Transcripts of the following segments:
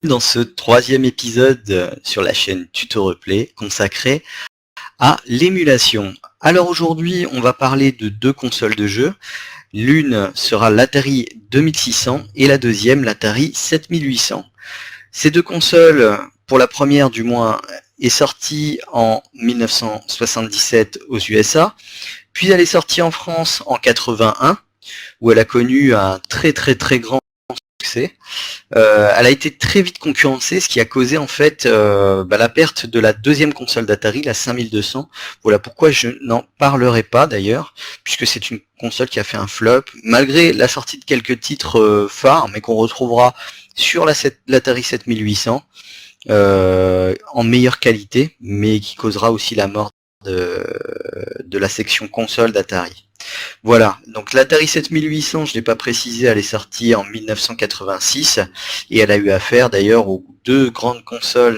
Dans ce troisième épisode sur la chaîne Tuto Replay consacré à l'émulation. Alors aujourd'hui, on va parler de deux consoles de jeux. L'une sera l'Atari 2600 et la deuxième l'Atari 7800. Ces deux consoles, pour la première du moins, est sortie en 1977 aux USA, puis elle est sortie en France en 81, où elle a connu un très grand succès. Elle a été très vite concurrencée, ce qui a causé en fait la perte de la deuxième console d'Atari, la 5200. Voilà pourquoi je n'en parlerai pas d'ailleurs, puisque c'est une console qui a fait un flop, malgré la sortie de quelques titres phares, mais qu'on retrouvera sur l'Atari 7800 en meilleure qualité, mais qui causera aussi la mort de la section console d'Atari. Voilà, donc l'Atari 7800, je ne l'ai pas précisé, elle est sortie en 1986 et elle a eu affaire d'ailleurs aux deux grandes consoles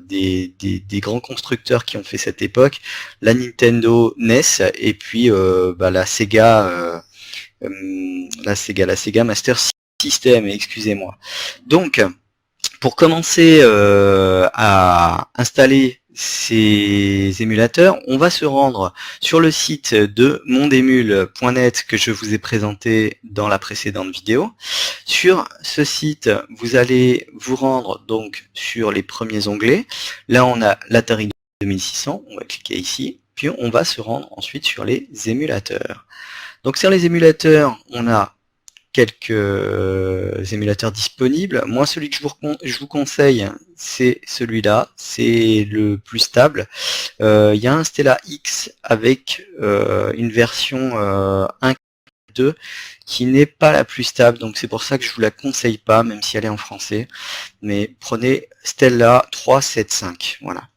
des grands constructeurs qui ont fait cette époque, la Nintendo NES et puis la Sega Master System, excusez-moi. Donc, pour commencer à installer ces émulateurs, on va se rendre sur le site de mondemule.net que je vous ai présenté dans la précédente vidéo. Sur ce site, vous allez vous rendre donc sur les premiers onglets. Là, on a l'Atari 2600, on va cliquer ici, puis on va se rendre ensuite sur les émulateurs. Donc sur les émulateurs, on a quelques émulateurs disponibles. Moi, celui que je vous conseille, c'est celui-là. C'est le plus stable. Il y a un Stella X avec une version 1.2 qui n'est pas la plus stable. Donc c'est pour ça que je vous la conseille pas, même si elle est en français. Mais prenez Stella 375. Voilà.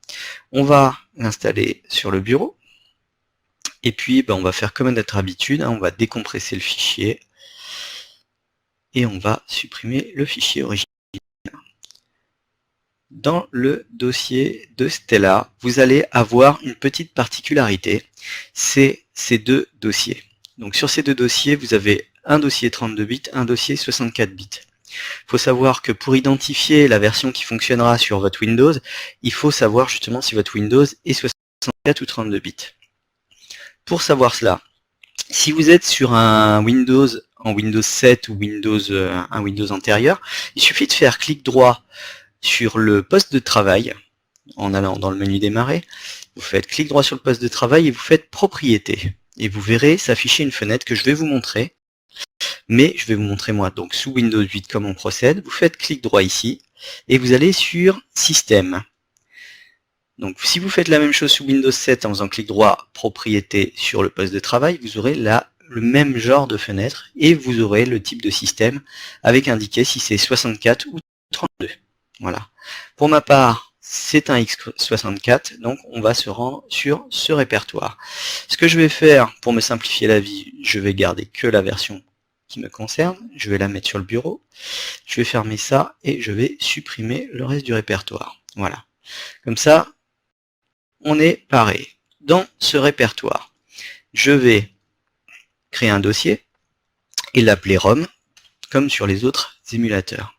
On va l'installer sur le bureau. Et puis, on va faire comme à notre habitude. On va décompresser le fichier. Et on va supprimer le fichier original. Dans le dossier de Stella, vous allez avoir une petite particularité, c'est ces deux dossiers. Donc sur ces deux dossiers, vous avez un dossier 32 bits, un dossier 64 bits. Il faut savoir que pour identifier la version qui fonctionnera sur votre Windows, il faut savoir justement si votre Windows est 64 ou 32 bits. Pour savoir cela, si vous êtes sur un Windows en Windows 7 ou un Windows antérieur, il suffit de faire clic droit sur le poste de travail en allant dans le menu démarrer. Vous faites clic droit sur le poste de travail et vous faites propriété. Et vous verrez s'afficher une fenêtre que je vais vous montrer. Mais je vais vous montrer moi donc sous Windows 8 comment on procède. Vous faites clic droit ici et vous allez sur Système. Donc si vous faites la même chose sous Windows 7 en faisant clic droit propriété sur le poste de travail, vous aurez là le même genre de fenêtre et vous aurez le type de système avec indiqué si c'est 64 ou 32. Voilà. Pour ma part, c'est un x64, donc on va se rendre sur ce répertoire. Ce que je vais faire pour me simplifier la vie, je vais garder que la version qui me concerne, je vais la mettre sur le bureau, je vais fermer ça et je vais supprimer le reste du répertoire. Voilà. Comme ça, on est paré. Dans ce répertoire, je vais créer un dossier et l'appeler ROM, comme sur les autres émulateurs.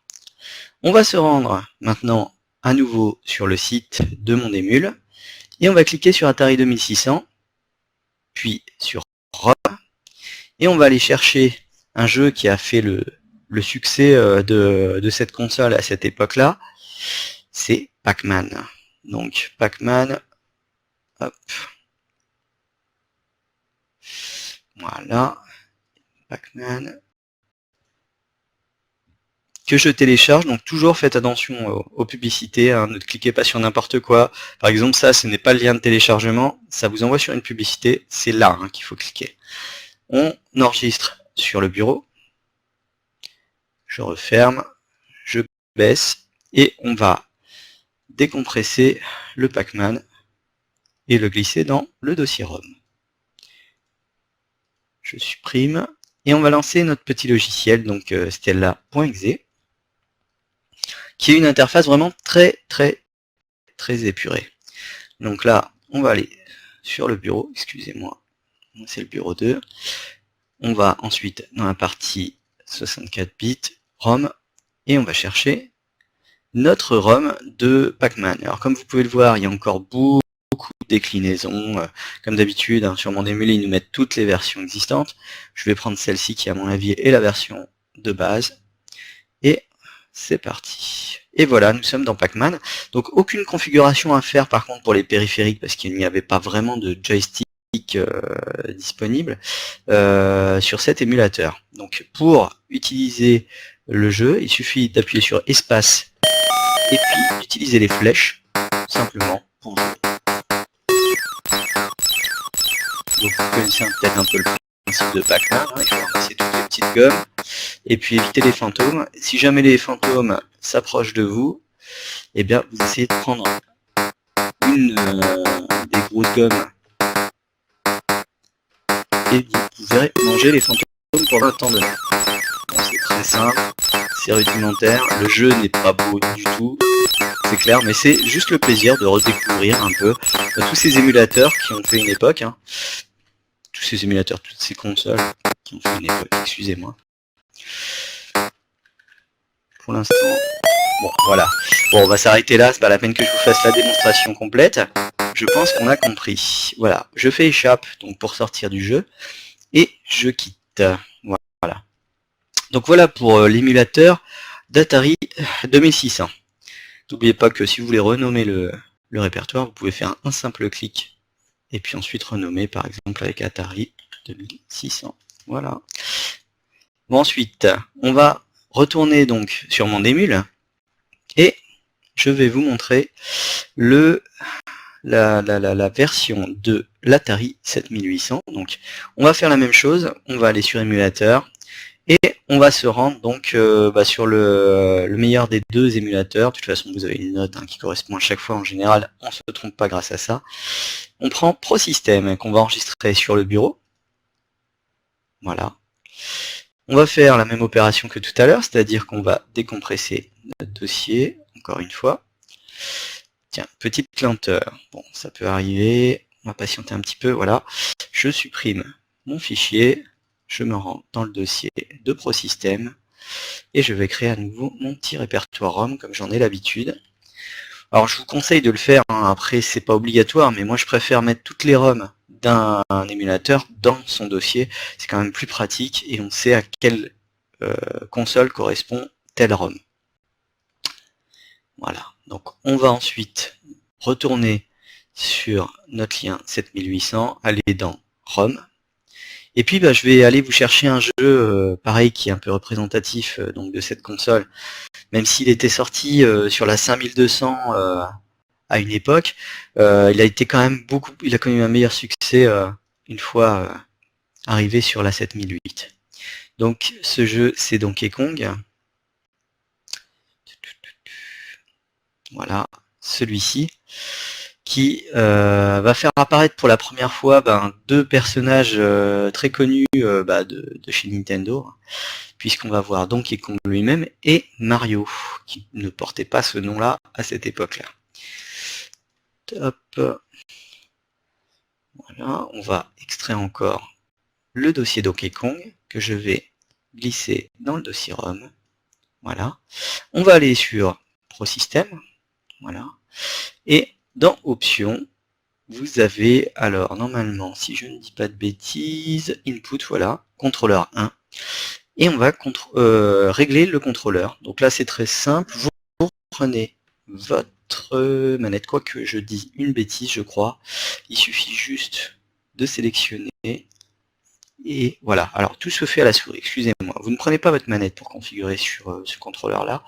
On va se rendre maintenant à nouveau sur le site de Mondemule et on va cliquer sur Atari 2600, puis sur ROM, et on va aller chercher un jeu qui a fait le succès de cette console à cette époque-là, c'est Pac-Man. Donc Pac-Man, hop, voilà, Pac-Man, que je télécharge, donc toujours faites attention aux publicités, hein, ne cliquez pas sur n'importe quoi. Par exemple, ça, ce n'est pas le lien de téléchargement, ça vous envoie sur une publicité, c'est là qu'il faut cliquer. On enregistre sur le bureau, je referme, je baisse, et on va décompresser le Pac-Man et le glisser dans le dossier ROM. Je supprime, et on va lancer notre petit logiciel, donc Stella.exe, qui est une interface vraiment très épurée. Donc là, on va aller sur le bureau, excusez-moi, c'est le bureau 2. On va ensuite dans la partie 64 bits, ROM, et on va chercher notre ROM de Pac-Man. Alors comme vous pouvez le voir, il y a encore beaucoup de déclinaisons. Comme d'habitude, hein, sur mon émulé, ils nous mettent toutes les versions existantes. Je vais prendre celle-ci qui, à mon avis, est la version de base. Et c'est parti. Et voilà, nous sommes dans Pac-Man. Donc aucune configuration à faire par contre pour les périphériques parce qu'il n'y avait pas vraiment de joystick disponible sur cet émulateur. Donc pour utiliser le jeu, il suffit d'appuyer sur espace et puis d'utiliser les flèches simplement pour jouer. Donc vous connaissez peut-être un peu le principe de Pac-Man, hein, il faut ramasser toutes les petites gommes et puis éviter les fantômes. Si jamais les fantômes s'approchent de vous, eh bien vous essayez de prendre une des grosses gommes et vous verrez manger les fantômes pendant un temps donné. Bon, c'est très simple, c'est rudimentaire, le jeu n'est pas beau du tout, c'est clair, mais c'est juste le plaisir de redécouvrir un peu tous ces émulateurs qui ont fait une époque, hein. Tous ces émulateurs, toutes ces consoles qui ont fait une époque, excusez-moi. Pour l'instant, bon voilà. Bon, on va s'arrêter là, c'est pas la peine que je vous fasse la démonstration complète. Je pense qu'on a compris. Voilà, je fais échappe donc pour sortir du jeu et je quitte. Voilà. Donc voilà pour l'émulateur d'Atari 2600. N'oubliez pas que si vous voulez renommer le répertoire, vous pouvez faire un simple clic et puis ensuite renommer par exemple avec Atari 2600. Voilà. Bon, ensuite, on va retourner donc sur mon émule et je vais vous montrer la version de l'Atari 7800. Donc on va faire la même chose, on va aller sur émulateur et on va se rendre donc sur le meilleur des deux émulateurs. De toute façon vous avez une note qui correspond à chaque fois, en général on ne se trompe pas grâce à ça. On prend ProSystem qu'on va enregistrer sur le bureau. Voilà. On va faire la même opération que tout à l'heure, c'est-à-dire qu'on va décompresser notre dossier, encore une fois. Tiens, petite lenteur, bon, ça peut arriver, on va patienter un petit peu, voilà. Je supprime mon fichier, je me rends dans le dossier de ProSystem, et je vais créer à nouveau mon petit répertoire ROM, comme j'en ai l'habitude. Alors je vous conseille de le faire, hein, après c'est pas obligatoire, mais moi je préfère mettre toutes les ROM d'un émulateur dans son dossier, c'est quand même plus pratique, et on sait à quelle console correspond telle ROM. Voilà, donc on va ensuite retourner sur notre lien 7800, aller dans ROM, et puis je vais aller vous chercher un jeu pareil qui est un peu représentatif donc de cette console, même s'il était sorti sur la 5200 à une époque, il a été quand même il a connu un meilleur succès une fois arrivé sur la 7008. Donc ce jeu c'est Donkey Kong. Voilà, celui-ci, qui va faire apparaître pour la première fois deux personnages très connus de chez Nintendo, puisqu'on va voir Donkey Kong lui-même et Mario, qui ne portait pas ce nom-là à cette époque-là. Top. Voilà, on va extraire encore le dossier Donkey Kong, que je vais glisser dans le dossier ROM. Voilà. On va aller sur ProSystem. Voilà. Et dans Options, vous avez, alors normalement, si je ne dis pas de bêtises, Input, voilà, contrôleur 1. Et on va régler le contrôleur. Donc là, c'est très simple. Vous prenez votre manette, quoique je dis une bêtise, je crois. Il suffit juste de sélectionner. Et voilà, alors tout se fait à la souris, excusez-moi. Vous ne prenez pas votre manette pour configurer sur ce contrôleur-là.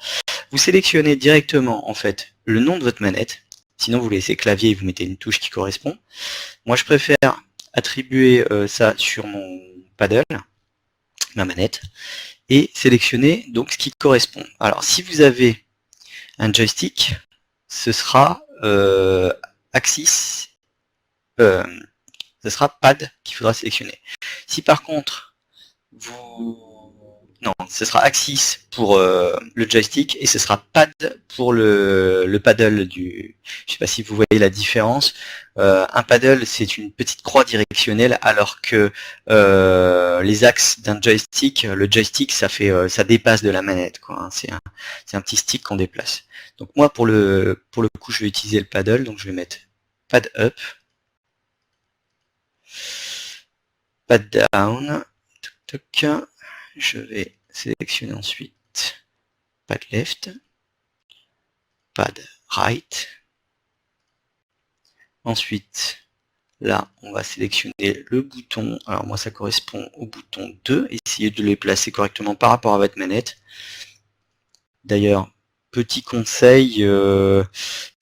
Vous sélectionnez directement, en fait, le nom de votre manette. Sinon, vous laissez clavier et vous mettez une touche qui correspond. Moi, je préfère attribuer ça sur mon paddle, ma manette, et sélectionner donc ce qui correspond. Alors, si vous avez un joystick, ce sera Axis, ce sera pad qu'il faudra sélectionner. Si par contre, vous non, ce sera Axis pour le joystick et ce sera Pad pour le paddle du. Je sais pas si vous voyez la différence. Un paddle, c'est une petite croix directionnelle, alors que les axes d'un joystick, le joystick, ça dépasse de la manette, quoi, hein. C'est un petit stick qu'on déplace. Donc moi, pour le coup, je vais utiliser le paddle, donc je vais mettre Pad up, Pad down, toc, toc. Je vais sélectionner ensuite pad left, pad right. Ensuite, là, on va sélectionner le bouton. Alors moi, ça correspond au bouton 2. Essayez de les placer correctement par rapport à votre manette. D'ailleurs, petit conseil,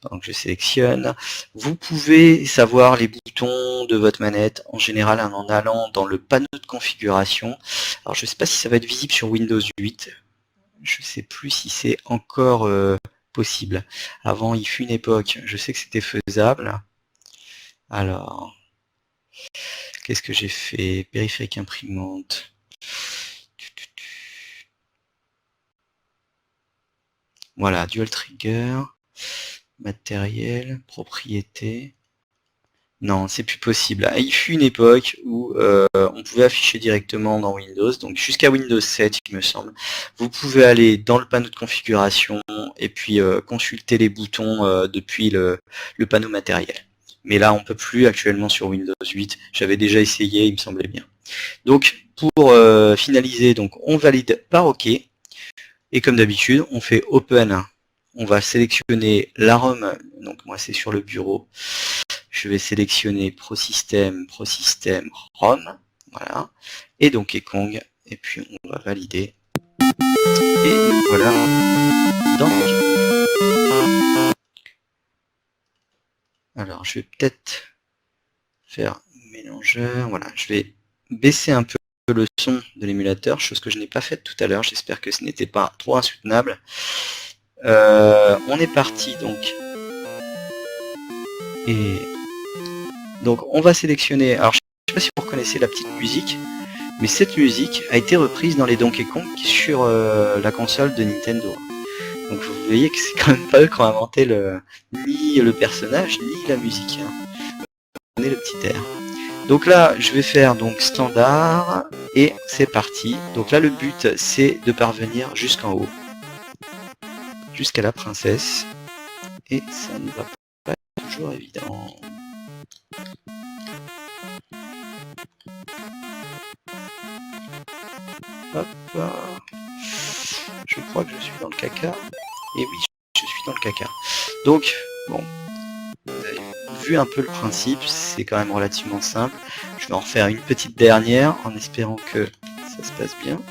pendant que je sélectionne, vous pouvez savoir les boutons de votre manette en général en allant dans le panneau de configuration. Alors je ne sais pas si ça va être visible sur Windows 8. Je ne sais plus si c'est encore possible. Avant, il fut une époque, je sais que c'était faisable. Alors, qu'est-ce que j'ai fait? Périphérique imprimante. Voilà, dual trigger, matériel, propriété. Non, c'est plus possible. Il fut une époque où on pouvait afficher directement dans Windows, donc jusqu'à Windows 7, il me semble. Vous pouvez aller dans le panneau de configuration et puis consulter les boutons depuis le panneau matériel. Mais là, on peut plus actuellement sur Windows 8. J'avais déjà essayé, il me semblait bien. Donc, pour finaliser, donc on valide par OK. Et comme d'habitude, on fait Open. On va sélectionner la ROM. Donc moi, c'est sur le bureau. Je vais sélectionner ProSystem, ROM. Voilà. Et Donkey Kong. Et puis, on va valider. Et voilà. Alors, je vais peut-être faire mélangeur. Voilà, je vais baisser un peu le son de l'émulateur, chose que je n'ai pas faite tout à l'heure. J'espère que ce n'était pas trop insoutenable. On est parti donc. Et donc on va sélectionner. Alors je sais pas si vous reconnaissez la petite musique, mais cette musique a été reprise dans les Donkey Kong sur la console de Nintendo. Donc vous voyez que c'est quand même pas eux qui ont inventé ni le personnage ni la musique, hein. Vous connaissez le petit air. Donc là, je vais faire donc standard et c'est parti. Donc là, le but c'est de parvenir jusqu'en haut, jusqu'à la princesse, et ça ne va pas être toujours évident. Hop, je crois que je suis dans le caca. Et oui, je suis dans le caca. Donc, bon, vous avez vu un peu le principe, c'est quand même relativement simple. Je vais en refaire une petite dernière en espérant que ça se passe bien.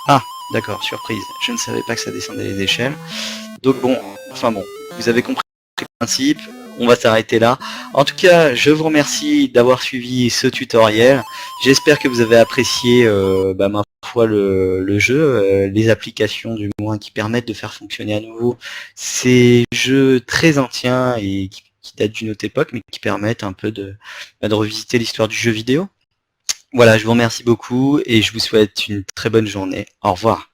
Ah, d'accord, surprise. Je ne savais pas que ça descendait les échelles. Donc bon, enfin bon, vous avez compris le principe. On va s'arrêter là. En tout cas, je vous remercie d'avoir suivi ce tutoriel. J'espère que vous avez apprécié ma foi le jeu, les applications du moins qui permettent de faire fonctionner à nouveau ces jeux très anciens et qui datent d'une autre époque, mais qui permettent un peu de revisiter l'histoire du jeu vidéo. Voilà, je vous remercie beaucoup et je vous souhaite une très bonne journée. Au revoir.